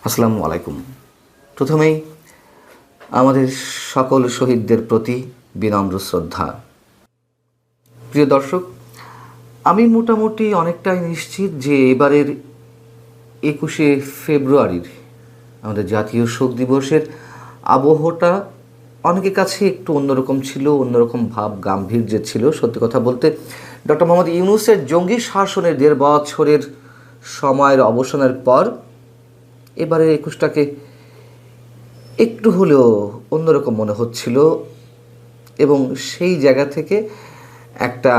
আসসালামু আলাইকুম। প্রথমেই আমাদের সকল শহীদদের প্রতি বিনম্র শ্রদ্ধা। প্রিয় দর্শক, আমি মোটামুটি অনেকটাই নিশ্চিত যে এবারের 21শে ফেব্রুয়ারির আমাদের জাতীয় শোক দিবসের আবহটা অনেকের কাছে একটু অন্যরকম ছিল, অন্যরকম ভাব গাম্ভীর্য ছিল। সত্যি কথা বলতে ডক্টর মোহাম্মদ ইউনূসের জঙ্গি শাসনের 1.5 বছরের সময়ের অবসানের পর এবারে 21টাকে একটু হলেও অন্যরকম মনে হচ্ছিল, এবং সেই জায়গা থেকে একটা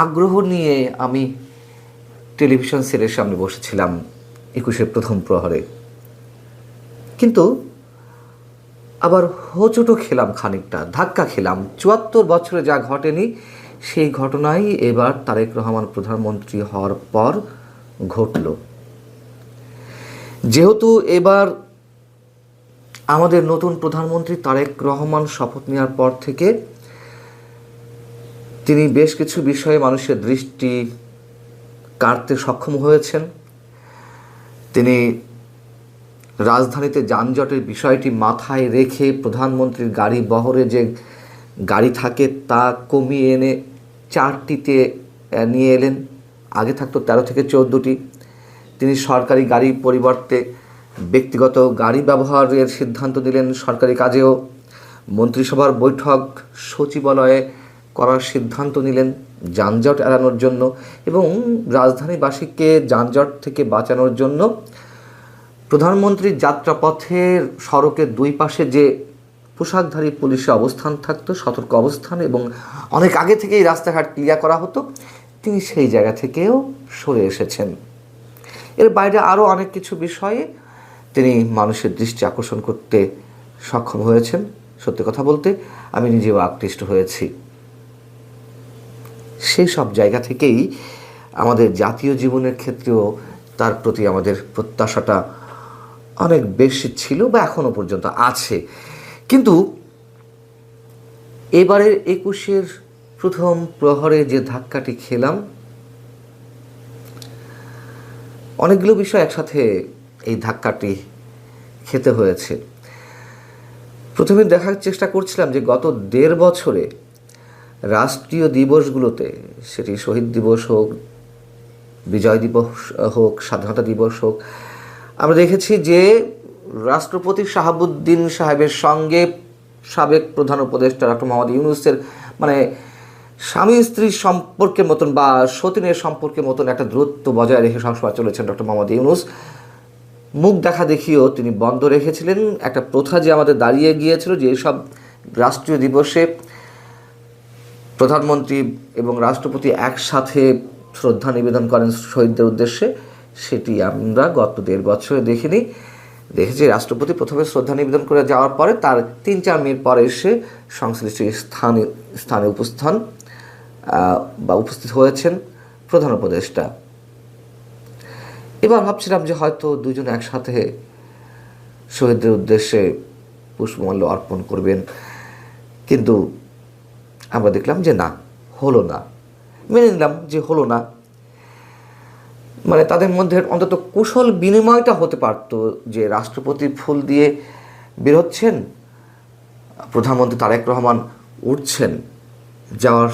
আগ্রহ নিয়ে আমি টেলিভিশন সেটের সামনে বসেছিলাম 21শে প্রথম প্রহরে। কিন্তু আবার হোঁচটও খেলাম, খানিকটা ধাক্কা খেলাম। 74 বছরে যা ঘটেনি সেই ঘটনাই এবার তারেক রহমান প্রধানমন্ত্রী হওয়ার পর ঘটল। যেহেতু এবার আমাদের নতুন প্রধানমন্ত্রী তারেক রহমান শপথ নেওয়ার পর থেকে তিনি বেশ কিছু বিষয়ে মানুষের দৃষ্টি কাড়তে সক্ষম হয়েছেন। তিনি রাজধানীতে যানজটের বিষয়টি মাথায় রেখে প্রধানমন্ত্রীর গাড়ি বহরে যে গাড়ি থাকে তা কমিয়ে এনে 4টিতে নিয়ে এলেন। আগে থাকতো 13 থেকে 14টি। তিনি সরকারি গাড়ির পরিবর্তে ব্যক্তিগত গাড়ি ব্যবহারের সিদ্ধান্ত নিলেন। সরকারি কাজেও মন্ত্রিসভার বৈঠক সচিবালয়ে করার সিদ্ধান্ত নিলেন যানজট এড়ানোর জন্য, এবং রাজধানীবাসীকে যানজট থেকে বাঁচানোর জন্য প্রধানমন্ত্রীর যাত্রাপথের সড়কের দুই পাশে যে পোশাকধারী পুলিশের অবস্থান থাকতো, সতর্ক অবস্থান, এবং অনেক আগে থেকেই রাস্তাঘাট ক্লিয়ার করা হতো, তিনি সেই জায়গা থেকেও সরে এসেছেন। এর বাইরে আরও অনেক কিছু বিষয়ে তিনি মানুষের দৃষ্টি আকর্ষণ করতে সক্ষম হয়েছেন। সত্যি কথা বলতে আমি নিজেও আকৃষ্ট হয়েছি। সেই সব জায়গা থেকেই আমাদের জাতীয় জীবনের ক্ষেত্রেও তার প্রতি আমাদের প্রত্যাশাটা অনেক বেশি ছিল, বা এখনও পর্যন্ত আছে। কিন্তু এবারের 21শের প্রথম প্রহরে যে ধাক্কাটি খেলাম, অনেকগুলো বিষয় একসাথে এই ধাক্কাটি খেতে হয়েছে। প্রথমে দেখার চেষ্টা করছিলাম যে গত 1.5 বছরে রাষ্ট্রীয় দিবসগুলোতে, সেটি শহীদ দিবস হোক, বিজয় দিবস হোক, স্বাধীনতা দিবস হোক, আমরা দেখেছি যে রাষ্ট্রপতি শাহাবুদ্দিন সাহেবের সঙ্গে সাবেক প্রধান উপদেষ্টা ডক্টর মোহাম্মদ ইউনূসের স্বামী স্ত্রীর সম্পর্কের মতন বা সতীনের সম্পর্কের মতন একটা দূরত্ব বজায় রেখে সবসময় চলেছেন ডক্টর মোহাম্মদ ইউনূস। মুখ দেখা দেখিও তিনি বন্ধ রেখেছিলেন একটা প্রথা যে আমাদের দাঁড়িয়ে গিয়েছিল, যে সব রাষ্ট্রীয় দিবসে প্রধানমন্ত্রী এবং রাষ্ট্রপতি একসাথে শ্রদ্ধা নিবেদন করেন শহীদদের উদ্দেশ্যে। সেটি আমরা গত 1.5 বছরে দেখেছি রাষ্ট্রপতি প্রথমে শ্রদ্ধা নিবেদন করে যাওয়ার পরে তার 3-4 মিনিট পরে এসে সংশ্লিষ্ট স্থানে উপস্থিত হয়েছেন প্রধান উপদেষ্টা। এবার ভাবছিলাম যে হয়তো দুজন একসাথে শহীদদের উদ্দেশ্যে পুষ্পমাল্য অর্পণ করবেন, কিন্তু আমরা দেখলাম যে না, হলো না। মেনে নিলাম যে হলো না। তাদের মধ্যে অন্তত কুশল বিনিময়টা হতে পারত, যে রাষ্ট্রপতি ফুল দিয়ে বেরোচ্ছেন, প্রধানমন্ত্রী তারেক রহমান উঠছেন, যাওয়ার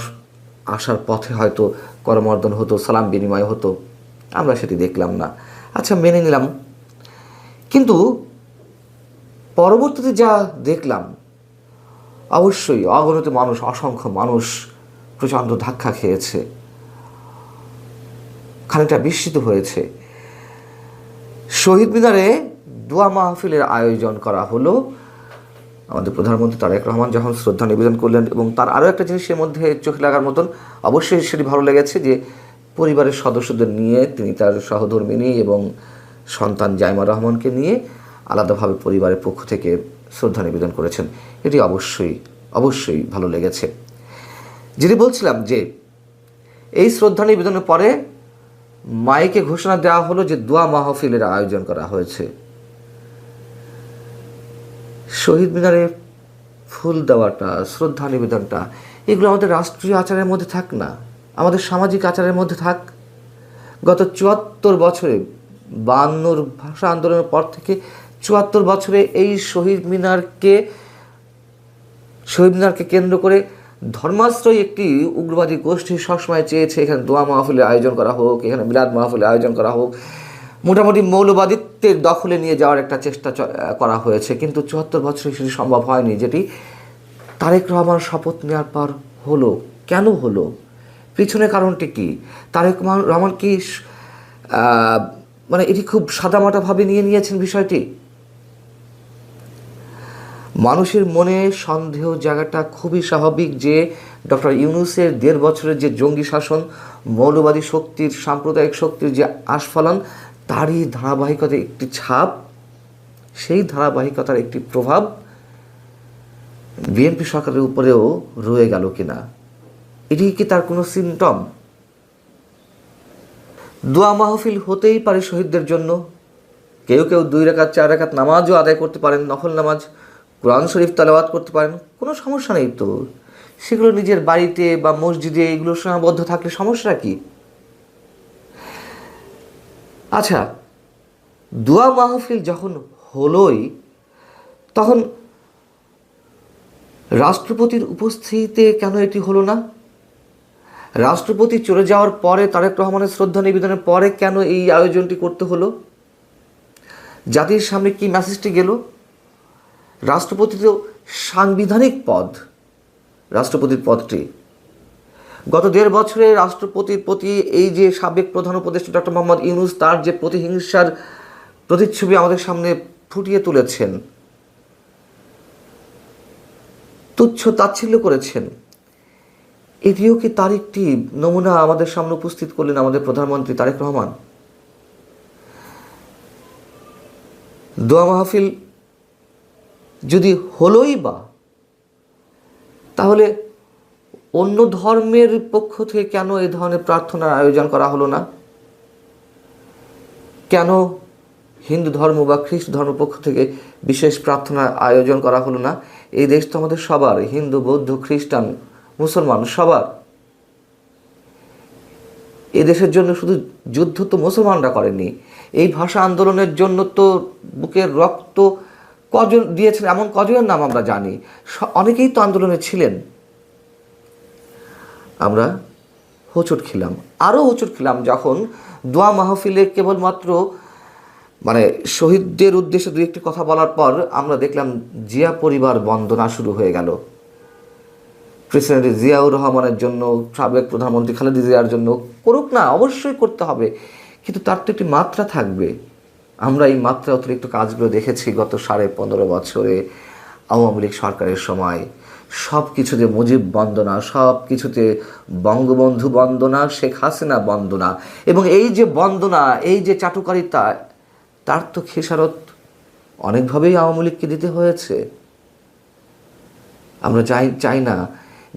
আসার পথে হয়তো করমর্দন হতো, সালাম বিনিময় হতো। আমরা সেটি দেখলাম না। আচ্ছা, মেনে নিলাম। কিন্তু পরবর্তীতে যা দেখলাম, অবশ্যই অগণিত মানুষ, অসংখ্য মানুষ প্রচণ্ড ধাক্কা খেয়েছে, খানিকটা বিস্মিত হয়েছে। শহীদ মিনারে দোয়া মাহফিলের আয়োজন করা হলো। আমাদের প্রধানমন্ত্রী তারেক রহমান যখন শ্রদ্ধা নিবেদন করলেন, এবং তার আরও একটা জিনিসের মধ্যে চোখে লাগার মতন, অবশ্যই সেটি ভালো লেগেছে, যে পরিবারের সদস্যদের নিয়ে তিনি তার সহধর্মিণী এবং সন্তান জাইমা রহমানকে নিয়ে আলাদাভাবে পরিবারের পক্ষ থেকে শ্রদ্ধা নিবেদন করেছেন। এটি অবশ্যই ভালো লেগেছে। যেটি বলছিলাম, যে এই শ্রদ্ধা নিবেদনের পরে মাইকে ঘোষণা দেওয়া হলো যে দোয়া মাহফিলের আয়োজন করা হয়েছে। শহীদ মিনারে ফুল দেওয়াটা, শ্রদ্ধা নিবেদনটা, এগুলো আমাদের রাষ্ট্রীয় আচারের মধ্যে থাক না, আমাদের সামাজিক আচারের মধ্যে থাক। গত 74 বছরে বায়ান্নর ভাষা আন্দোলনের পর থেকে ৭৪ বছরে এই শহীদ মিনারকে কেন্দ্র করে ধর্মাশ্রয়ী একটি উগ্রবাদী গোষ্ঠী সবসময় চেয়েছে এখানে দোয়া মাহফিলের আয়োজন করা হোক, এখানে মিলাদ মাহফিলের আয়োজন করা হোক, মোটামুটি মৌলবাদিত্বের দখলে নিয়ে যাওয়ার একটা চেষ্টা করা হয়েছে। কিন্তু ৭৪ বছরে সেটি সম্ভব হয়নি, যেটি তারেক রহমান শপথ নেওয়ার পর হলো। কেন হলো? পিছনে কারণটি কি? তারেক রহমান কি মানে এটি খুব সাদামাটাভাবে নিয়েছেন বিষয়টি? মানুষের মনে সন্দেহ জায়গাটা খুবই স্বাভাবিক যে ডক্টর ইউনূসের ১.৫ বছরের যে জঙ্গি শাসন, মৌলবাদী শক্তির, সাম্প্রদায়িক শক্তির যে আস্ফালন, তারই ধারাবাহিকতার একটি ছাপ, সেই ধারাবাহিকতার একটি প্রভাব বিএনপি সরকারের উপরেও রয়ে গেল কিনা, এটি কি তার কোনো সিমটম? দোয়া মাহফিল হতেই পারে শহীদদের জন্য। কেউ ২ রাকাত ৪ রাকাত নামাজও আদায় করতে পারেন, নফল নামাজ, কোরআন শরীফ তেলাওয়াত করতে পারেন, কোনো সমস্যা নেই তো। সেগুলো নিজের বাড়িতে বা মসজিদে এগুলো সীমাবদ্ধ থাকলে সমস্যা কি? আচ্ছা, দোয়া মাহফিল যখন হলোই, তখন রাষ্ট্রপতির উপস্থিতিতে কেন এটি হলো না? রাষ্ট্রপতি চলে যাওয়ার পরে, তারেক রহমানের শ্রদ্ধা নিবেদনের পরে কেন এই আয়োজনটি করতে হলো? জাতির সামনে কি মেসেজটি গেল? রাষ্ট্রপতি তো সাংবিধানিক পদ, রাষ্ট্রপতির পদটি। গত ১.৫ বছরে রাষ্ট্রপতির প্রতি এই যে সাবেক প্রধান উপদেষ্টা ডক্টর মোহাম্মদ ইউনূস, তার যে প্রতিহিংসার প্রতিচ্ছবি আমাদের সামনে ফুটিয়ে তুলেছেন, তুচ্ছ তাচ্ছিল্য করেছেন, এটিও কি তার একটি নমুনা আমাদের সামনে উপস্থিত করলেন আমাদের প্রধানমন্ত্রী তারেক রহমান? দোয়া মাহফিল যদি হলোই বা, তাহলে অন্য ধর্মের পক্ষ থেকে কেন এই ধরনের প্রার্থনার আয়োজন করা হলো না? কেন হিন্দু ধর্ম বা খ্রিস্ট ধর্ম পক্ষ থেকে বিশেষ প্রার্থনার আয়োজন করা হলো না? এই দেশ তো আমাদের সবার, হিন্দু, বৌদ্ধ, খ্রিস্টান, মুসলমান সবার। এই দেশের জন্য শুধু যুদ্ধ তো মুসলমানরা করেনি, এই ভাষা আন্দোলনের জন্য তো বুকের রক্ত কজন দিয়েছেন এমন কজনের নাম আমরা জানি, অনেকেই তো আন্দোলনে ছিলেন। আমরা হোঁচট খেলাম, আরও হোঁচট খেলাম যখন দোয়া মাহফিলে কেবলমাত্র মানে শহীদদের উদ্দেশ্যে ২-১টি কথা বলার পর আমরা দেখলাম জিয়া পরিবার বন্দনা শুরু হয়ে গেল। প্রেসিডেন্ট জিয়াউর রহমানের জন্য, সাবেক প্রধানমন্ত্রী খালেদা জিয়ার জন্য করুক না, অবশ্যই করতে হবে, কিন্তু তার তো একটি মাত্রা থাকবে। আমরা এই মাত্রা অতিরিক্ত কাজগুলো দেখেছি গত ১৫.৫ বছরে আওয়ামী লীগ সরকারের সময়। সব কিছুতে মুজিব বন্দনা, সব কিছুতে বঙ্গবন্ধু বন্দনা, শেখ হাসিনা বন্দনা, এবং এই যে বন্দনা, এই যে চাটুকারিতা, তার তো খেসারত অনেকভাবেই আওয়ামী লীগকে দিতে হয়েছে। আমরা চাই না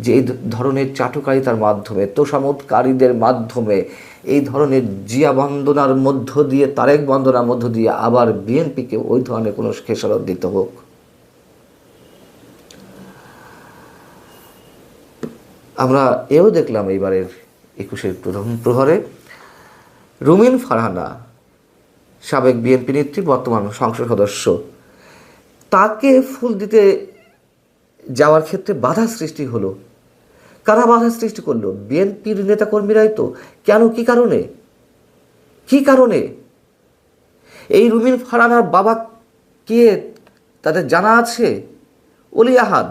যে এই ধরনের চাটুকারিতার মাধ্যমে, তোষামোদকারীদের মাধ্যমে, এই ধরনের জিয়া বন্দনার মধ্য দিয়ে, তারেক বন্দনার মধ্য দিয়ে আবার বিএনপিকে ওই ধরনের কোনো খেসারত দিতে হোক। আমরা এও দেখলাম এইবারের ২১-এর প্রথম প্রহরে রুমিন ফারহানা, সাবেক বিএনপি নেত্রী, বর্তমান সংসদ সদস্য, তাকে ফুল দিতে যাওয়ার ক্ষেত্রে বাধা সৃষ্টি হলো। কারা বাধা সৃষ্টি করলো? বিএনপির নেতাকর্মীরাই তো। কেন? কি কারণে? এই রুমিন ফারহানার বাবা কে তাদের জানা আছে? অলি আহাদ।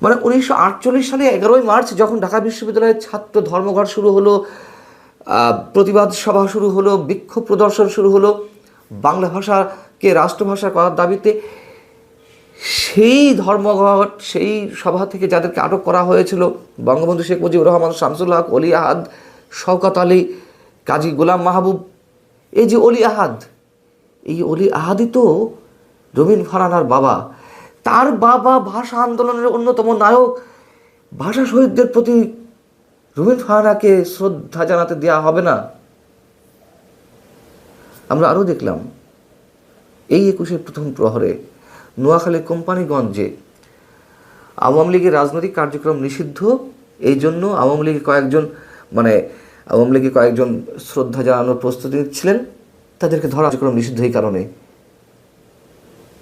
মানে ১৯৪৮ সালে ১১ই মার্চ যখন ঢাকা বিশ্ববিদ্যালয়ের ছাত্র ধর্মঘট শুরু হলো, প্রতিবাদ সভা শুরু হলো, বিক্ষোভ প্রদর্শন শুরু হলো বাংলা ভাষাকে রাষ্ট্রভাষা করার দাবিতে, সেই ধর্মঘট, সেই সভা থেকে যাদেরকে আটক করা হয়েছিল, বঙ্গবন্ধু শেখ মুজিবুর রহমান, শামসুল হক, অলি আহাদ, শওকত আলী, কাজী গোলাম মাহবুব, এই যে অলি আহাদ, এই অলি আহাদই তো রুমিন ফারহানার বাবা। তার বাবা ভাষা আন্দোলনের অন্যতম নায়ক। ভাষা শহীদদের প্রতি রুমিন ফারহানাকে শ্রদ্ধা জানাতে দেওয়া হবে না? আমরা আরও দেখলাম এই ২১-এর প্রথম প্রহরে নোয়াখালীর কোম্পানিগঞ্জে আওয়ামী লীগের রাজনৈতিক কার্যক্রম নিষিদ্ধ, এই জন্য আওয়ামী লীগের কয়েকজন শ্রদ্ধা জানানোর প্রস্তুতি নিচ্ছিলেন। তাদেরকে ধরা কার্যক্রম নিষিদ্ধ এই কারণে।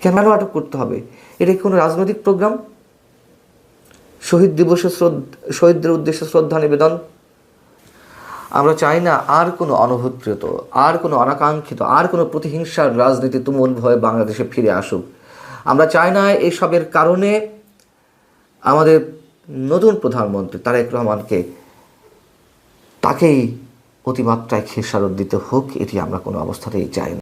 কেন আটক করতে হবে? এটা কি কোনো রাজনৈতিক প্রোগ্রাম? শহীদ দিবসে শহীদদের উদ্দেশ্যে শ্রদ্ধা নিবেদন। আমরা চাই না আর কোনো অনভিপ্রেত, আর কোনো অনাকাঙ্ক্ষিত, আর কোনো প্রতিহিংসার রাজনীতি তুমুল ভয়ে বাংলাদেশে ফিরে আসুক। আমরা চাই না এসবের কারণে আমাদের নতুন প্রধানমন্ত্রী তারেক রহমানকে তাকেই অতিমাত্রায় খেসারত দিতে হোক। এটি আমরা কোনো অবস্থাতেই চাই না।